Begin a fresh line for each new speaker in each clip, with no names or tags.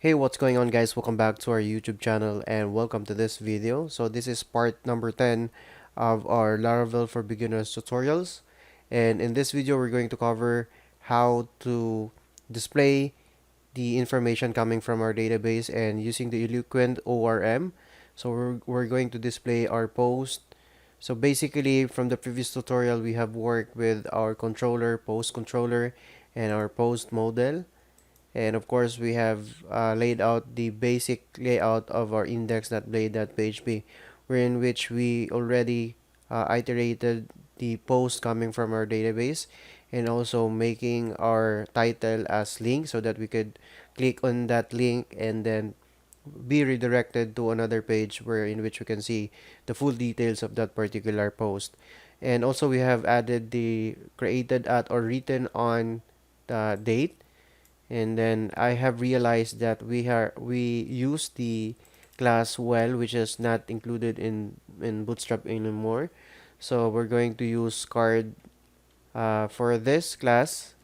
Hey, what's going on, guys? Welcome back to our YouTube channel and welcome to this video. So this is part number 10 of our Laravel for Beginners tutorials. And in this video, we're going to cover how to display the information coming from our database and using the Eloquent ORM. So we're going to display our post. So basically, from the previous tutorial, we have worked with our controller, post controller, and our post model. And of course, we have laid out the basic layout of our index.blade.php, wherein which we already iterated the post coming from our database and also making our title as link so that we could click on that link and then be redirected to another page where in which we can see the full details of that particular post. And also we have added the created at or written on date, and then I have realized that we use the class well, which is not included in Bootstrap anymore. So we're going to use card for this class.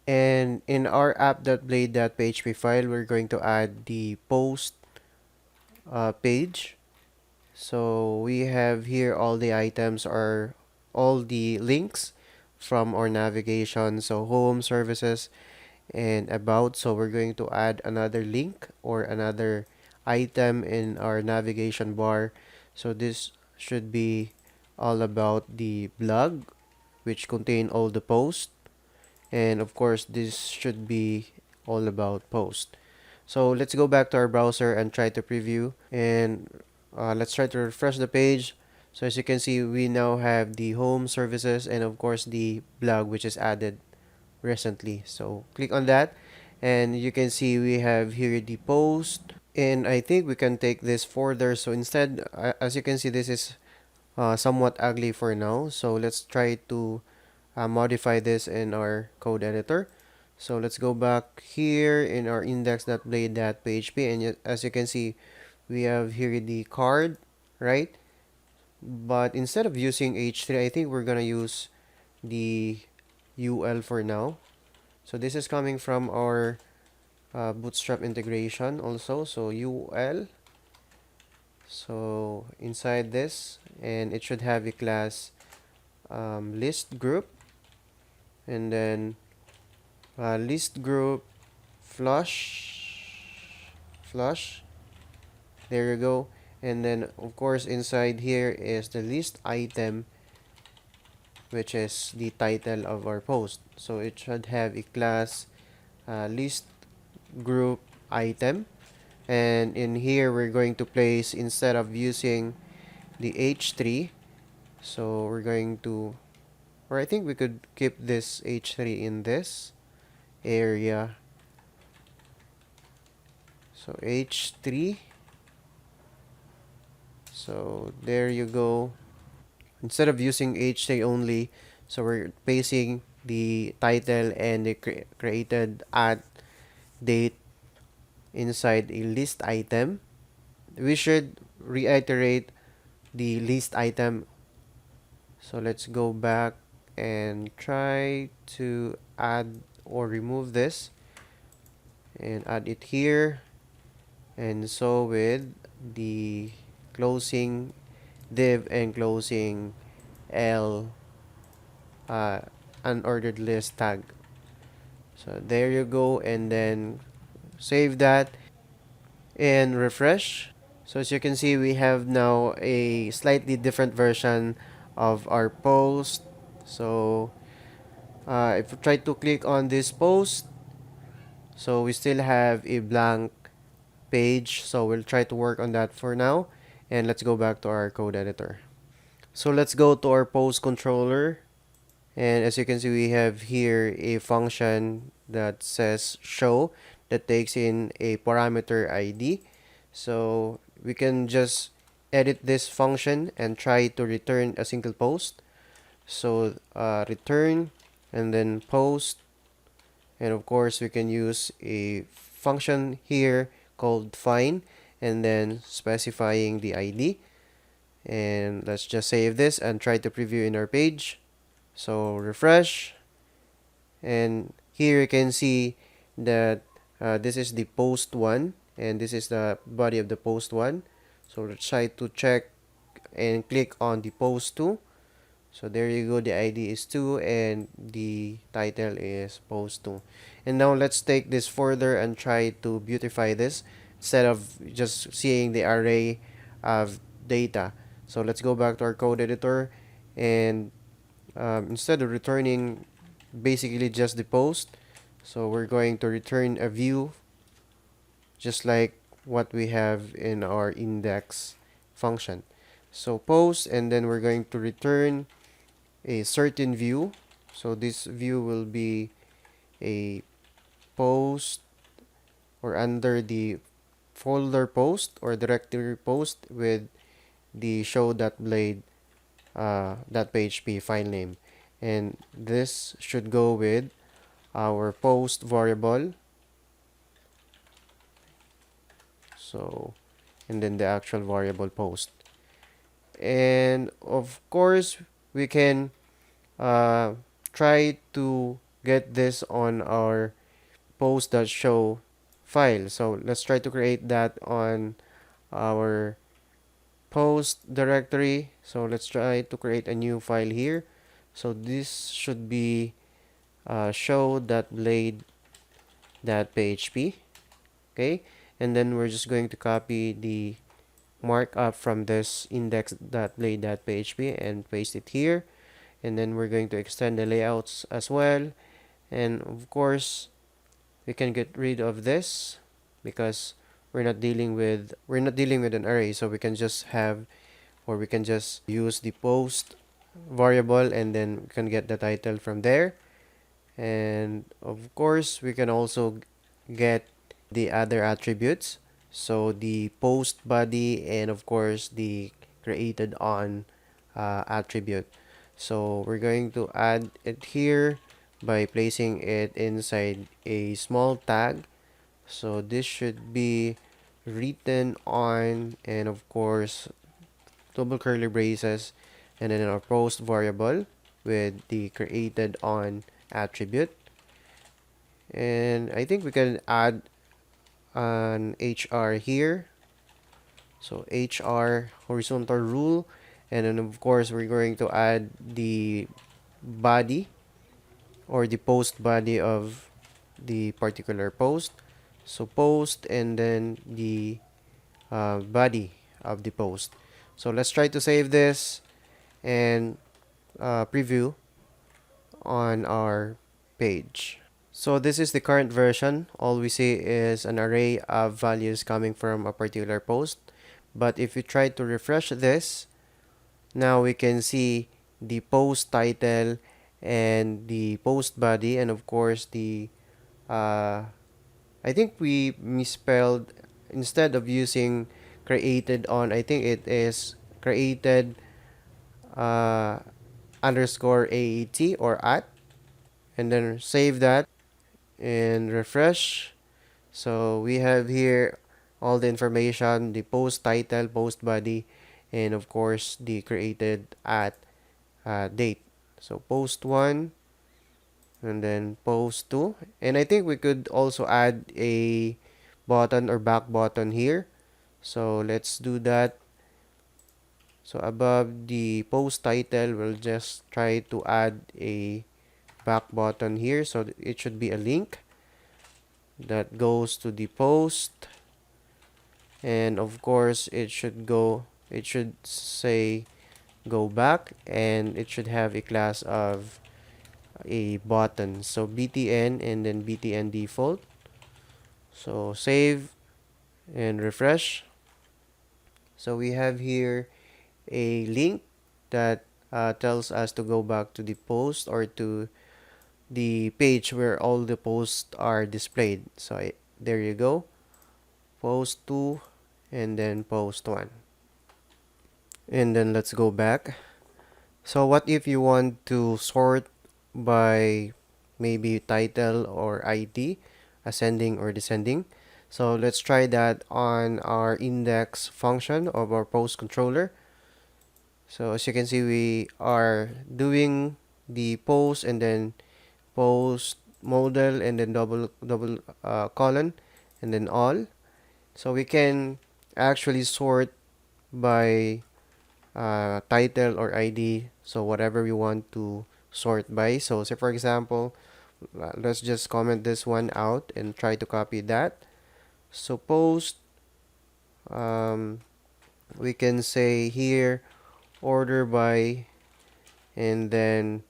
And in our app.blade.php file, we're going to add the post page. So we have here all the items or all the links from our navigation. So home, services, and about. So we're going to add another link or another item in our navigation bar. So this should be all about the blog, which contain all the posts, and of course this should be all about post. So let's go back to our browser and try to preview, and let's try to refresh the page. So as you can see, we now have the home, services, and of course the blog, which is added recently. So click on that and you can see we have here the post, and I think we can take this further. So instead, as you can see, this is somewhat ugly for now. So let's try to modify this in our code editor. So let's go back here in our index.blade.php, and as you can see, we have here the card, right? But instead of using h3, I think we're gonna use the ul for now. So this is coming from our Bootstrap integration also. So ul. So inside this, and it should have a class list group, and then list group flush. There you go. And then of course inside here is the list item, which is the title of our post. So it should have a class list group item, and in here we're going to place, instead of using the h3, so we're going to, or I think we could keep this h3 in this area. So h3, so there you go. Instead of using h3 only, so we're pasting the title and the created at date inside a list item. We should reiterate the list item. So let's go back and try to add or remove this and add it here. And so with the closing div and closing L unordered list tag. So there you go, and then save that and refresh. So as you can see, we have now a slightly different version of our post. So if we try to click on this post, so we still have a blank page. So we'll try to work on that for now. And let's go back to our code editor. So let's go to our post controller. And as you can see, we have here a function that says show that takes in a parameter ID. So we can just edit this function and try to return a single post. So return and then post, and of course we can use a function here called find and then specifying the ID. And let's just save this and try to preview in our page. So refresh, and here you can see that this is the post one, and this is the body of the post 1. So let's try to check and click on the post 2. So there you go, the ID is 2 and the title is post 2. And now let's take this further and try to beautify this instead of just seeing the array of data. So let's go back to our code editor, and instead of returning basically just the post, so we're going to return a view just like what we have in our index function. So post, and then we're going to return a certain view. So this view will be a post, or under the folder post or directory post with the show.blade .php file name, and this should go with our post variable. So, and then the actual variable post, and of course we can uh, try to get this on our post.show file. So let's try to create that on our post directory. So let's try to create a new file here. So this should be show.blade.php. Okay, and then we're just going to copy the markup from this index.blade.php and paste it here, and then we're going to extend the layouts as well. And of course we can get rid of this because we're not dealing with an array, so we can just have, or we can just use the post variable, and then we can get the title from there. And of course we can also get the other attributes, so the post body, and of course the created on attribute. So we're going to add it here by placing it inside a small tag. So this should be written on, and of course double curly braces, and then our post variable with the created on attribute. And I think we can add an HR here. So HR horizontal rule, and then of course we're going to add the body or the post body of the particular post. So post, and then the body of the post. So let's try to save this and preview on our page. So this is the current version. All we see is an array of values coming from a particular post. But if we try to refresh this, now we can see the post title and the post body, and of course the I think we misspelled, instead of using created on, I think it is created uh, underscore AET or at, and then save that and refresh. So we have here all the information, the post title, post body, and of course the created at date. So post 1, and then post 2, and I think we could also add a button or back button here. So let's do that. So above the post title, we'll just try to add a back button here, so it should be a link that goes to the post, and of course it should say go back, and it should have a class of a button, so btn and then btn default. So save and refresh. So we have here a link that tells us to go back to the post, or to the page where all the posts are displayed. So there you go, post 2 and then post 1. And then let's go back. So what if you want to sort by maybe title or ID, ascending or descending? So let's try that on our index function of our post controller. So as you can see, we are doing the post, and then post modal, and then double colon, and then all. So we can actually sort by title or ID, so whatever we want to sort by. So say for example, let's just comment this one out and try to copy that. So post, um, we can say here order by, and then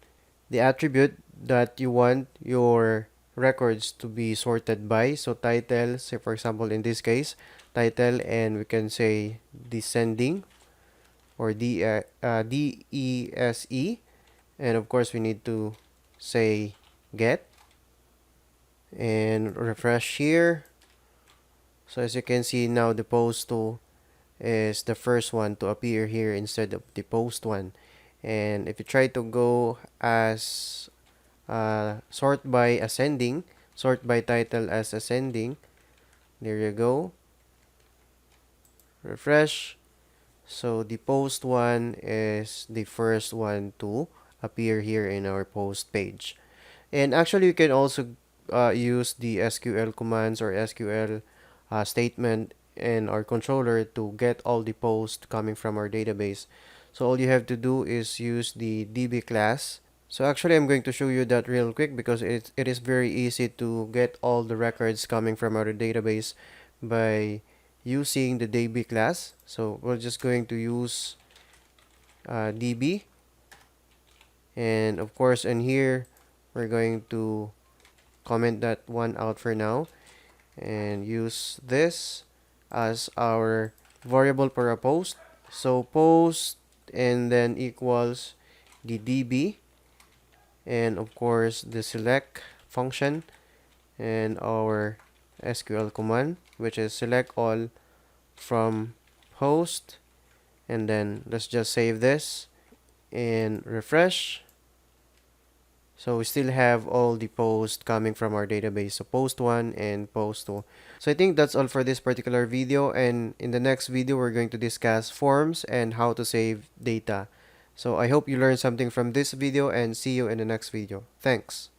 the attribute that you want your records to be sorted by. So title, say for example in this case, title, and we can say descending or DESE, and of course we need to say get and refresh here. So as you can see now, the post 2 is the first one to appear here instead of the post 1. And if you try to go as sort by ascending, sort by title as ascending, there you go, refresh. So the post 1 is the first one to appear here in our post page. And actually, you can also use the SQL commands or SQL statement in our controller to get all the posts coming from our database. So all you have to do is use the DB class. So actually, I'm going to show you that real quick because it is very easy to get all the records coming from our database by using the DB class. So we're just going to use DB, and of course in here we're going to comment that one out for now and use this as our variable for a post. So post and then equals the DB, and of course the select function and our SQL command, which is select all from post. And then let's just save this and refresh. So we still have all the posts coming from our database. So post 1 and post 2. So I think that's all for this particular video. And in the next video, we're going to discuss forms and how to save data. So I hope you learned something from this video, and see you in the next video. Thanks.